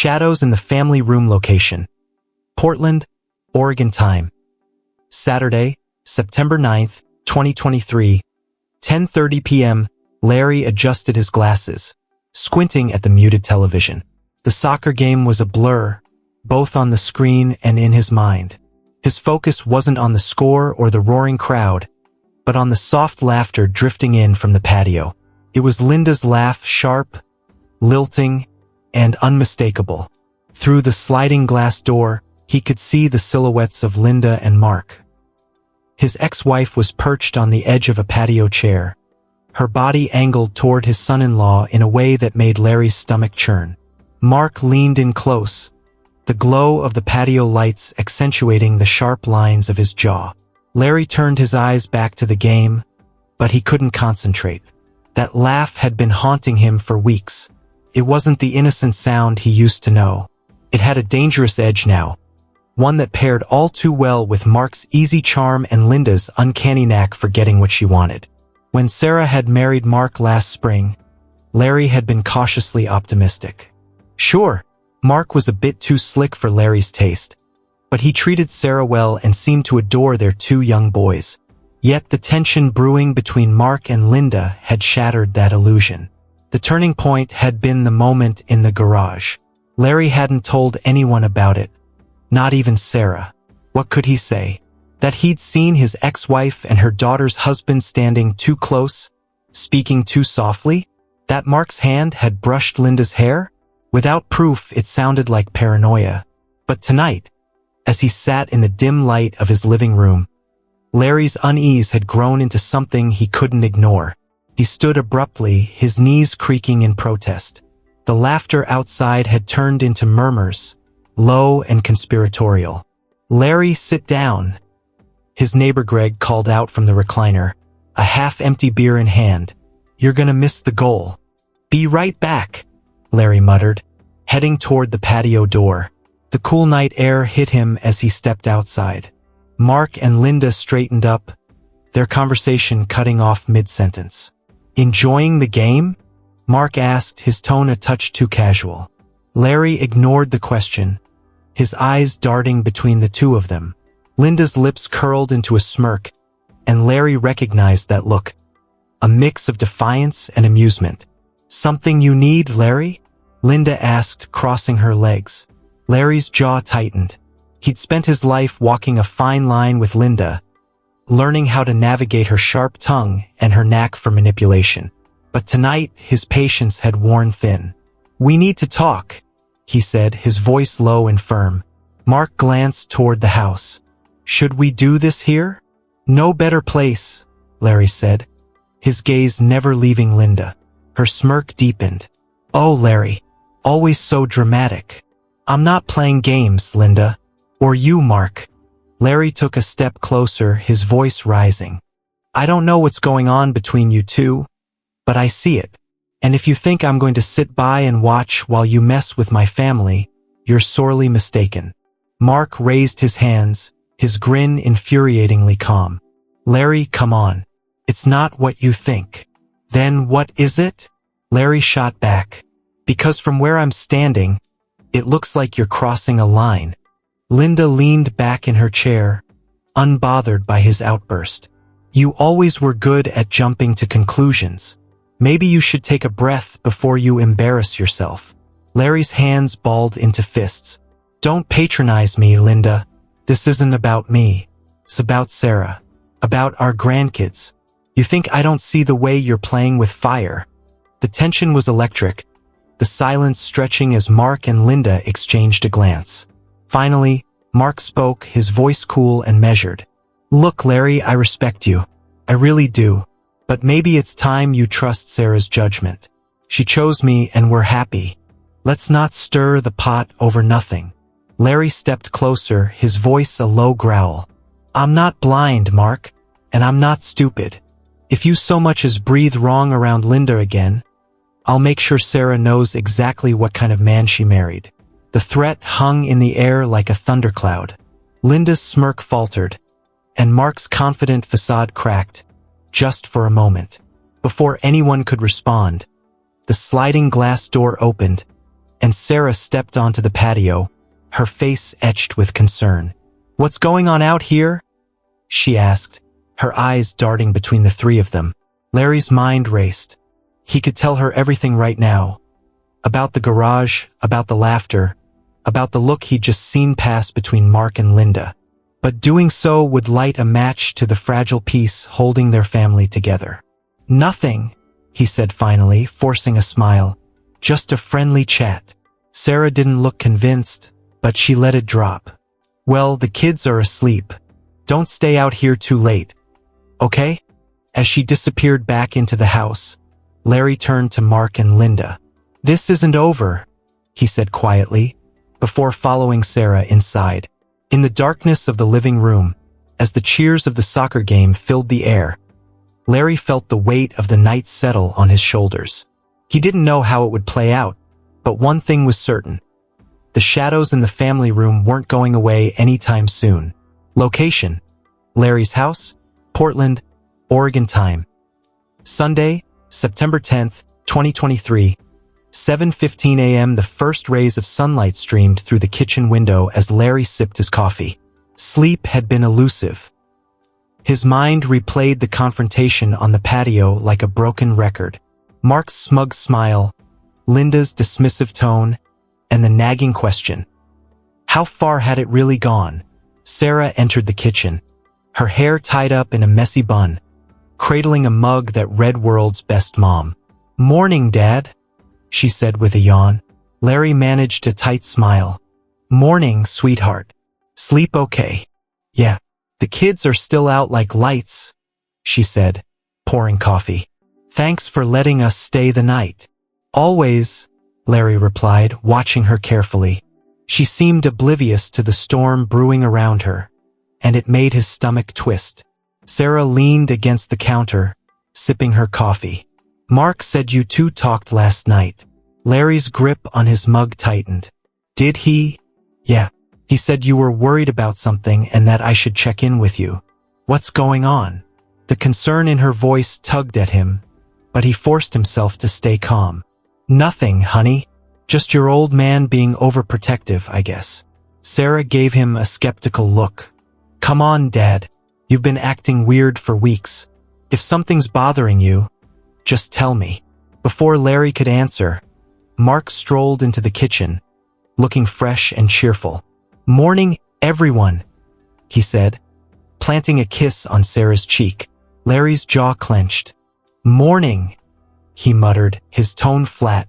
Shadows in the family room location. Portland, Oregon time. Saturday, September 9th, 2023. 10:30 p.m. Larry adjusted his glasses, squinting at the muted television. The soccer game was a blur, both on the screen and in his mind. His focus wasn't on the score or the roaring crowd, but on the soft laughter drifting in from the patio. It was Linda's laugh, sharp, lilting, and unmistakable. Through the sliding glass door, he could see the silhouettes of Linda and Mark. His ex-wife was perched on the edge of a patio chair, her body angled toward his son-in-law in a way that made Larry's stomach churn. Mark leaned in close, the glow of the patio lights accentuating the sharp lines of his jaw. Larry turned his eyes back to the game, but he couldn't concentrate. That laugh had been haunting him for weeks. It wasn't the innocent sound he used to know. It had a dangerous edge now, one that paired all too well with Mark's easy charm and Linda's uncanny knack for getting what she wanted. When Sarah had married Mark last spring, Larry had been cautiously optimistic. Sure, Mark was a bit too slick for Larry's taste, but he treated Sarah well and seemed to adore their two young boys. Yet the tension brewing between Mark and Linda had shattered that illusion. The turning point had been the moment in the garage. Larry hadn't told anyone about it, not even Sarah. What could he say? That he'd seen his ex-wife and her daughter's husband standing too close, speaking too softly? That Mark's hand had brushed Linda's hair? Without proof, it sounded like paranoia. But tonight, as he sat in the dim light of his living room, Larry's unease had grown into something he couldn't ignore. He stood abruptly, his knees creaking in protest. The laughter outside had turned into murmurs, low and conspiratorial. "Larry, sit down," his neighbor Greg called out from the recliner, a half-empty beer in hand. "You're gonna miss the goal." "Be right back," Larry muttered, heading toward the patio door. The cool night air hit him as he stepped outside. Mark and Linda straightened up, their conversation cutting off mid-sentence. "Enjoying the game?" Mark asked, his tone a touch too casual. Larry ignored the question, his eyes darting between the two of them. Linda's lips curled into a smirk, and Larry recognized that look. A mix of defiance and amusement. "Something you need, Larry?" Linda asked, crossing her legs. Larry's jaw tightened. He'd spent his life walking a fine line with Linda, learning how to navigate her sharp tongue and her knack for manipulation. But tonight, his patience had worn thin. "We need to talk," he said, his voice low and firm. Mark glanced toward the house. "Should we do this here?" "No better place," Larry said, his gaze never leaving Linda. Her smirk deepened. "Oh, Larry, always so dramatic." "I'm not playing games, Linda. Or you, Mark." Larry took a step closer, his voice rising. "I don't know what's going on between you two, but I see it. And if you think I'm going to sit by and watch while you mess with my family, you're sorely mistaken." Mark raised his hands, his grin infuriatingly calm. "Larry, come on. It's not what you think." "Then what is it?" Larry shot back. "Because from where I'm standing, it looks like you're crossing a line." Linda leaned back in her chair, unbothered by his outburst. "You always were good at jumping to conclusions. Maybe you should take a breath before you embarrass yourself." Larry's hands balled into fists. "Don't patronize me, Linda. This isn't about me. It's about Sarah. About our grandkids. You think I don't see the way you're playing with fire?" The tension was electric, the silence stretching as Mark and Linda exchanged a glance. Finally, Mark spoke, his voice cool and measured. "Look, Larry, I respect you. I really do. But maybe it's time you trust Sarah's judgment. She chose me and we're happy. Let's not stir the pot over nothing." Larry stepped closer, his voice a low growl. "I'm not blind, Mark, and I'm not stupid. If you so much as breathe wrong around Linda again, I'll make sure Sarah knows exactly what kind of man she married." The threat hung in the air like a thundercloud. Linda's smirk faltered, and Mark's confident facade cracked, just for a moment. Before anyone could respond, the sliding glass door opened, and Sarah stepped onto the patio, her face etched with concern. "What's going on out here?" she asked, her eyes darting between the three of them. Larry's mind raced. He could tell her everything right now. About the garage, about the laughter, about the look he'd just seen pass between Mark and Linda. But doing so would light a match to the fragile peace holding their family together. "Nothing," he said finally, forcing a smile. "Just a friendly chat." Sarah didn't look convinced, but she let it drop. "Well, the kids are asleep. Don't stay out here too late. Okay?" As she disappeared back into the house, Larry turned to Mark and Linda. "This isn't over," he said quietly, before following Sarah inside. In the darkness of the living room, as the cheers of the soccer game filled the air, Larry felt the weight of the night settle on his shoulders. He didn't know how it would play out, but one thing was certain. The shadows in the family room weren't going away anytime soon. Location: Larry's house, Portland, Oregon. Time: Sunday, September 10th, 2023, 7:15 a.m. The first rays of sunlight streamed through the kitchen window as Larry sipped his coffee. Sleep had been elusive. His mind replayed the confrontation on the patio like a broken record. Mark's smug smile, Linda's dismissive tone, and the nagging question. How far had it really gone? Sarah entered the kitchen, her hair tied up in a messy bun, cradling a mug that read "World's Best Mom." "Morning, Dad," she said with a yawn. Larry managed a tight smile. "Morning, sweetheart. Sleep okay?" "Yeah. The kids are still out like lights," she said, pouring coffee. "Thanks for letting us stay the night." "Always," Larry replied, watching her carefully. She seemed oblivious to the storm brewing around her, and it made his stomach twist. Sarah leaned against the counter, sipping her coffee. "Mark said you two talked last night." Larry's grip on his mug tightened. "Did he?" "Yeah. He said you were worried about something and that I should check in with you." "What's going on?" The concern in her voice tugged at him, but he forced himself to stay calm. "Nothing, honey. Just your old man being overprotective, I guess." Sarah gave him a skeptical look. "Come on, Dad. You've been acting weird for weeks. If something's bothering you, just tell me." Before Larry could answer, Mark strolled into the kitchen, looking fresh and cheerful. "Morning, everyone," he said, planting a kiss on Sarah's cheek. Larry's jaw clenched. "Morning," he muttered, his tone flat.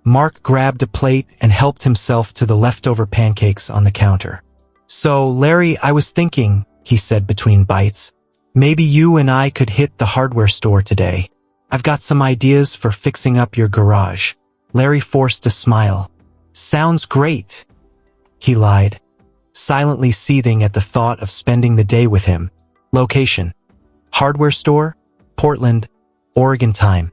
Mark grabbed a plate and helped himself to the leftover pancakes on the counter. "So, Larry, I was thinking," he said between bites, "maybe you and I could hit the hardware store today. I've got some ideas for fixing up your garage." Larry forced a smile. "Sounds great," he lied, silently seething at the thought of spending the day with him. Location: hardware store, Portland, Oregon. Time: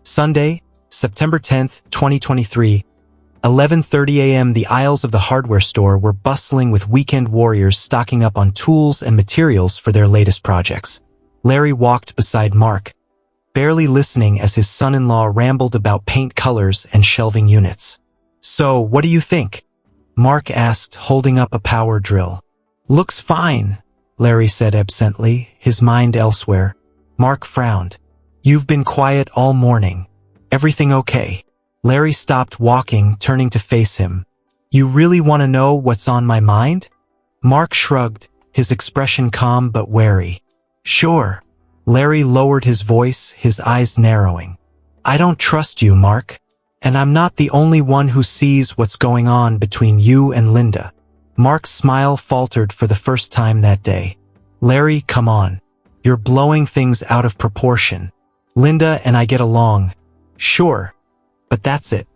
Sunday, September 10th, 2023, 11:30 a.m. The aisles of the hardware store were bustling with weekend warriors stocking up on tools and materials for their latest projects. Larry walked beside Mark, barely listening as his son-in-law rambled about paint colors and shelving units. "So, what do you think?" Mark asked, holding up a power drill. "Looks fine," Larry said absently, his mind elsewhere. Mark frowned. "You've been quiet all morning. Everything okay?" Larry stopped walking, turning to face him. "You really want to know what's on my mind?" Mark shrugged, his expression calm but wary. "Sure." Larry lowered his voice, his eyes narrowing. "I don't trust you, Mark. And I'm not the only one who sees what's going on between you and Linda." Mark's smile faltered for the first time that day. "Larry, come on. You're blowing things out of proportion. Linda and I get along. Sure. But that's it."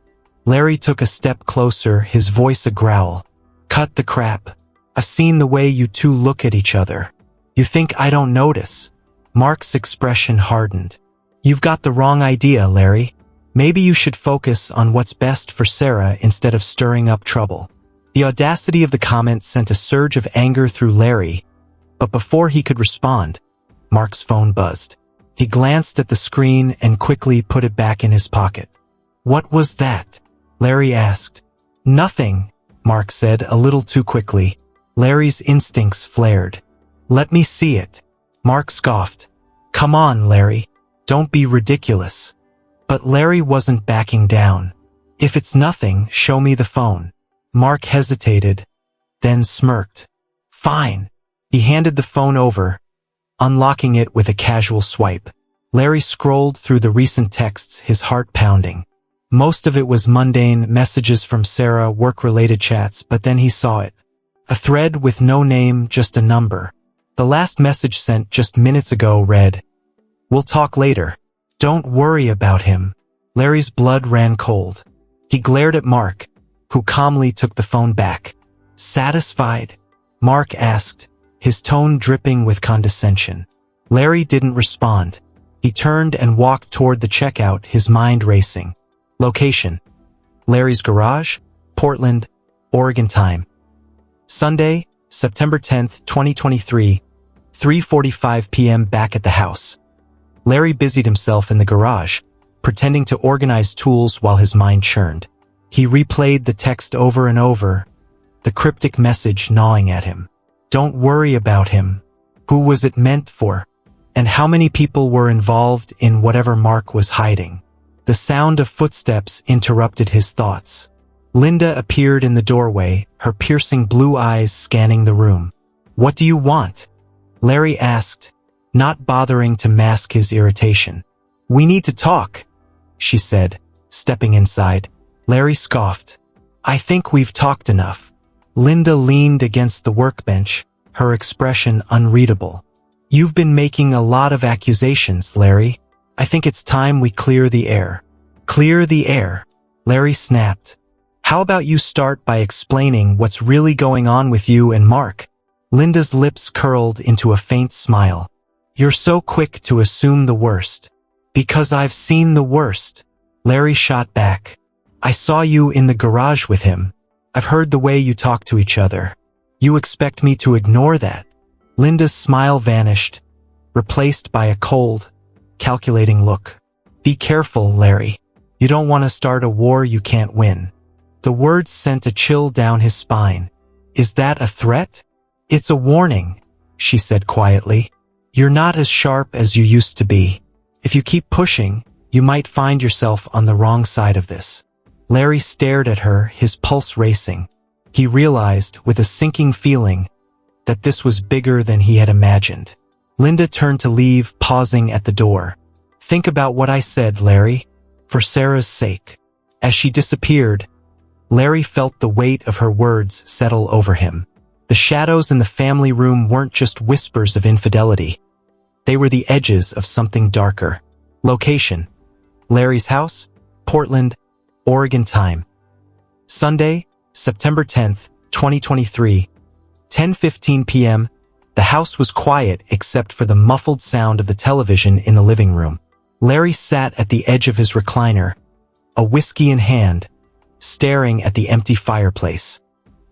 Larry took a step closer, his voice a growl. "Cut the crap. I've seen the way you two look at each other. You think I don't notice?" Mark's expression hardened. "You've got the wrong idea, Larry. Maybe you should focus on what's best for Sarah instead of stirring up trouble." The audacity of the comment sent a surge of anger through Larry, but before he could respond, Mark's phone buzzed. He glanced at the screen and quickly put it back in his pocket. "What was that?" Larry asked. Nothing, Mark said a little too quickly. Larry's instincts flared. Let me see it. Mark scoffed. Come on, Larry. Don't be ridiculous. But Larry wasn't backing down. If it's nothing, show me the phone. Mark hesitated, then smirked. Fine. He handed the phone over, unlocking it with a casual swipe. Larry scrolled through the recent texts, his heart pounding. Most of it was mundane messages from Sarah, work-related chats, but then he saw it. A thread with no name, just a number. The last message sent just minutes ago read, "We'll talk later. Don't worry about him." Larry's blood ran cold. He glared at Mark, who calmly took the phone back. Satisfied? Mark asked, his tone dripping with condescension. Larry didn't respond. He turned and walked toward the checkout, his mind racing. Location: Larry's garage, Portland, Oregon. Time: Sunday, September 10th, 2023, 3:45 p.m. Back at the house. Larry busied himself in the garage, pretending to organize tools while his mind churned. He replayed the text over and over, the cryptic message gnawing at him. Don't worry about him. Who was it meant for? And how many people were involved in whatever Mark was hiding? The sound of footsteps interrupted his thoughts. Linda appeared in the doorway, her piercing blue eyes scanning the room. What do you want? Larry asked, not bothering to mask his irritation. We need to talk, she said, stepping inside. Larry scoffed. I think we've talked enough. Linda leaned against the workbench, her expression unreadable. You've been making a lot of accusations, Larry. I think it's time we clear the air. Clear the air? Larry snapped. How about you start by explaining what's really going on with you and Mark? Linda's lips curled into a faint smile. You're so quick to assume the worst. Because I've seen the worst. Larry shot back. I saw you in the garage with him. I've heard the way you talk to each other. You expect me to ignore that? Linda's smile vanished, replaced by a cold, calculating look. Be careful, Larry. You don't want to start a war you can't win. The words sent a chill down his spine. Is that a threat? It's a warning, she said quietly. You're not as sharp as you used to be. If you keep pushing, you might find yourself on the wrong side of this. Larry stared at her, his pulse racing. He realized, with a sinking feeling, that this was bigger than he had imagined. Linda turned to leave, pausing at the door. Think about what I said, Larry, for Sarah's sake. As she disappeared, Larry felt the weight of her words settle over him. The shadows in the family room weren't just whispers of infidelity. They were the edges of something darker. Location: Larry's house, Portland, Oregon. Time: Sunday, September 10th, 2023, 10:15 p.m. The house was quiet except for the muffled sound of the television in the living room. Larry sat at the edge of his recliner, a whiskey in hand, staring at the empty fireplace.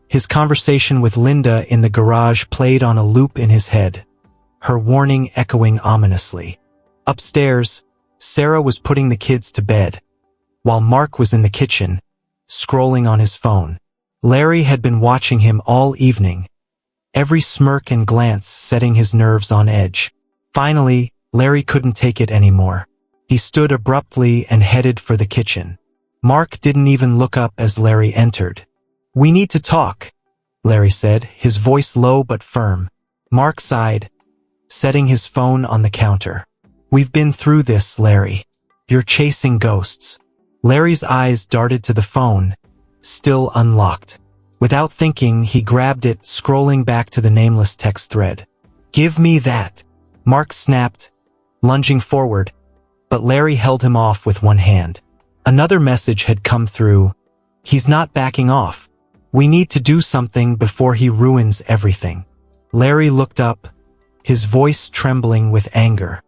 His conversation with Linda in the garage played on a loop in his head, her warning echoing ominously. Upstairs, Sarah was putting the kids to bed, while Mark was in the kitchen, scrolling on his phone. Larry had been watching him all evening, every smirk and glance setting his nerves on edge. Finally, Larry couldn't take it anymore. He stood abruptly and headed for the kitchen. Mark didn't even look up as Larry entered. We need to talk, Larry said, his voice low but firm. Mark sighed, setting his phone on the counter. We've been through this, Larry. You're chasing ghosts. Larry's eyes darted to the phone, still unlocked. Without thinking, he grabbed it, scrolling back to the nameless text thread. Give me that, Mark snapped, lunging forward, but Larry held him off with one hand. Another message had come through. He's not backing off. We need to do something before he ruins everything. Larry looked up, his voice trembling with anger.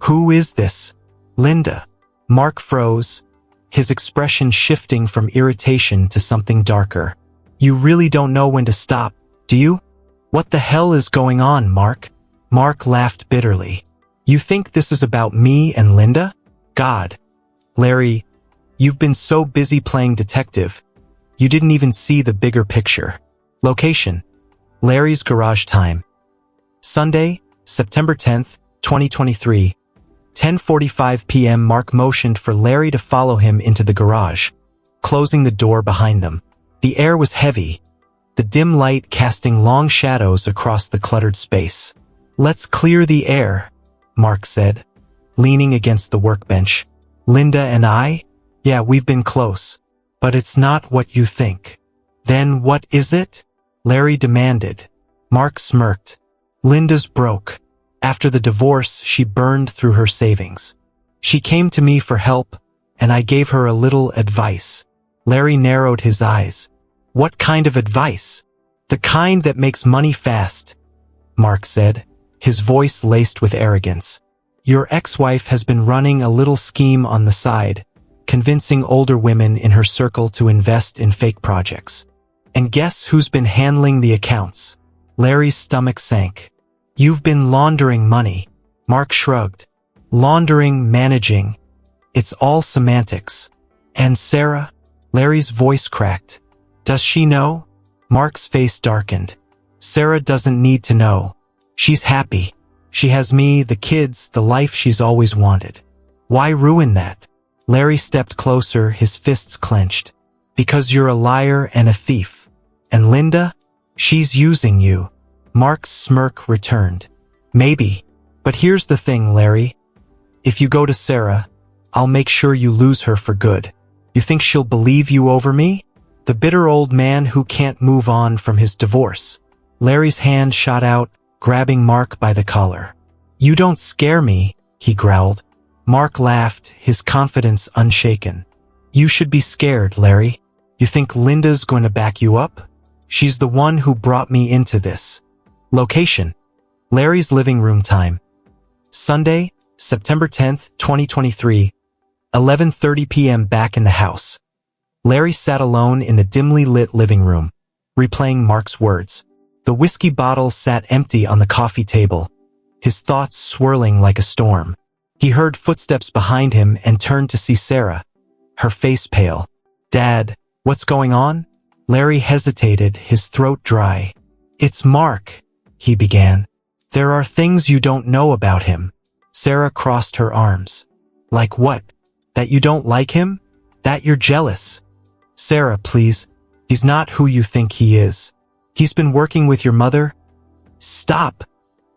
Who is this? Linda. Mark froze, his expression shifting from irritation to something darker. You really don't know when to stop, do you? What the hell is going on, Mark? Mark laughed bitterly. You think this is about me and Linda? God. Larry, You've been so busy playing detective, you didn't even see the bigger picture. Location: Larry's garage. Time: Sunday, September 10th, 2023. 10:45 p.m. Mark motioned for Larry to follow him into the garage, closing the door behind them. The air was heavy, the dim light casting long shadows across the cluttered space. "Let's clear the air," Mark said, leaning against the workbench. "Linda and I? Yeah, we've been close. But it's not what you think." "Then what is it?" Larry demanded. Mark smirked. "Linda's broke. After the divorce, she burned through her savings. She came to me for help, and I gave her a little advice." Larry narrowed his eyes. "What kind of advice?" "The kind that makes money fast," Mark said, his voice laced with arrogance. "Your ex-wife has been running a little scheme on the side, convincing older women in her circle to invest in fake projects. And guess who's been handling the accounts?" Larry's stomach sank. "You've been laundering money." Mark shrugged. "Laundering, managing. It's all semantics." "And Sarah?" Larry's voice cracked. "Does she know?" Mark's face darkened. "Sarah doesn't need to know. She's happy. She has me, the kids, the life she's always wanted. Why ruin that?" Larry stepped closer, his fists clenched. "Because you're a liar and a thief. And Linda? She's using you." Mark's smirk returned. "Maybe. But here's the thing, Larry. If you go to Sarah, I'll make sure you lose her for good. You think she'll believe you over me? The bitter old man who can't move on from his divorce." Larry's hand shot out, grabbing Mark by the collar. "You don't scare me," he growled. Mark laughed, his confidence unshaken. "You should be scared, Larry. You think Linda's going to back you up? She's the one who brought me into this." Location: Larry's living room. Time: Sunday, September 10th, 2023. 11:30 p.m. Back in the house. Larry sat alone in the dimly lit living room, replaying Mark's words. The whiskey bottle sat empty on the coffee table, his thoughts swirling like a storm. He heard footsteps behind him and turned to see Sarah, her face pale. "Dad, what's going on?" Larry hesitated, his throat dry. "It's Mark," he began. "There are things you don't know about him." Sarah crossed her arms. "Like what? That you don't like him? That you're jealous?" "Sarah, please. He's not who you think he is. He's been working with your mother." "Stop,"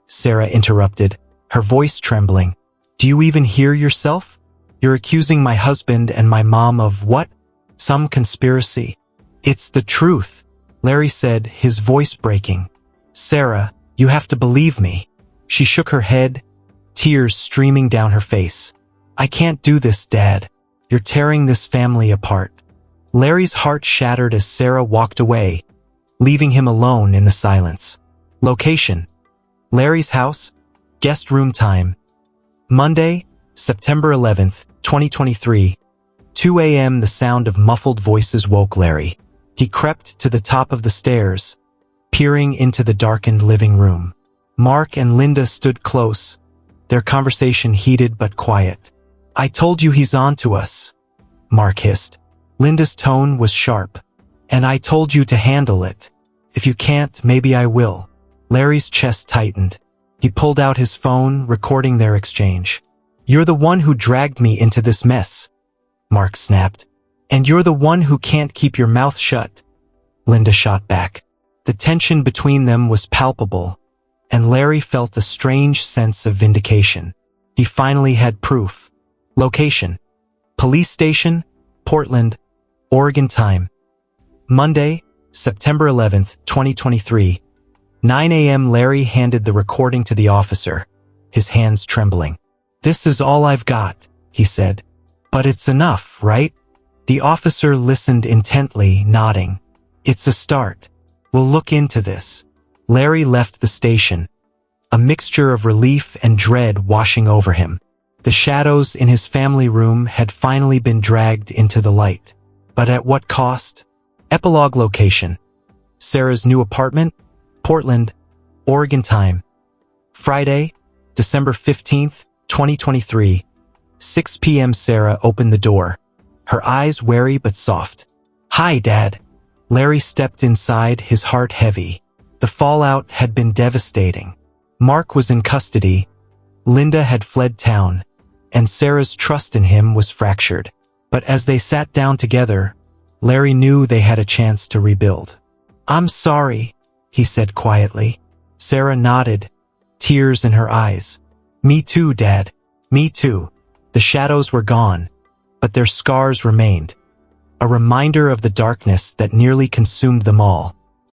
Sarah interrupted, her voice trembling. "Do you even hear yourself? You're accusing my husband and my mom of what? Some conspiracy?" "It's the truth," Larry said, his voice breaking. "Sarah, you have to believe me." She shook her head, tears streaming down her face. "I can't do this, Dad. You're tearing this family apart." Larry's heart shattered as Sarah walked away, leaving him alone in the silence. Location: Larry's house, guest room. Time: Monday, September 11th, 2023. 2 a.m. The sound of muffled voices woke Larry. He crept to the top of the stairs, peering into the darkened living room. Mark and Linda stood close, their conversation heated but quiet. "I told you he's on to us," Mark hissed. Linda's tone was sharp. "And I told you to handle it. If you can't, maybe I will." Larry's chest tightened. He pulled out his phone, recording their exchange. "You're the one who dragged me into this mess," Mark snapped. "And you're the one who can't keep your mouth shut," Linda shot back. The tension between them was palpable, and Larry felt a strange sense of vindication. He finally had proof. Location: Police Station, Portland, Oregon. Time: Monday, September 11th, 2023. 9 a.m. Larry handed the recording to the officer, his hands trembling. "This is all I've got," he said. "But it's enough, right?" The officer listened intently, nodding. "It's a start. We'll look into this." Larry left the station, a mixture of relief and dread washing over him. The shadows in his family room had finally been dragged into the light. But at what cost? Epilogue. Location: Sarah's new apartment, Portland, Oregon. Time: Friday, December 15th, 2023. 6 p.m. Sarah opened the door, her eyes wary but soft. "Hi, Dad." Larry stepped inside, his heart heavy. The fallout had been devastating. Mark was in custody, Linda had fled town, and Sarah's trust in him was fractured. But as they sat down together, Larry knew they had a chance to rebuild. "I'm sorry," he said quietly. Sarah nodded, tears in her eyes. "Me too, Dad. Me too." The shadows were gone, but their scars remained, a reminder of the darkness that nearly consumed them all.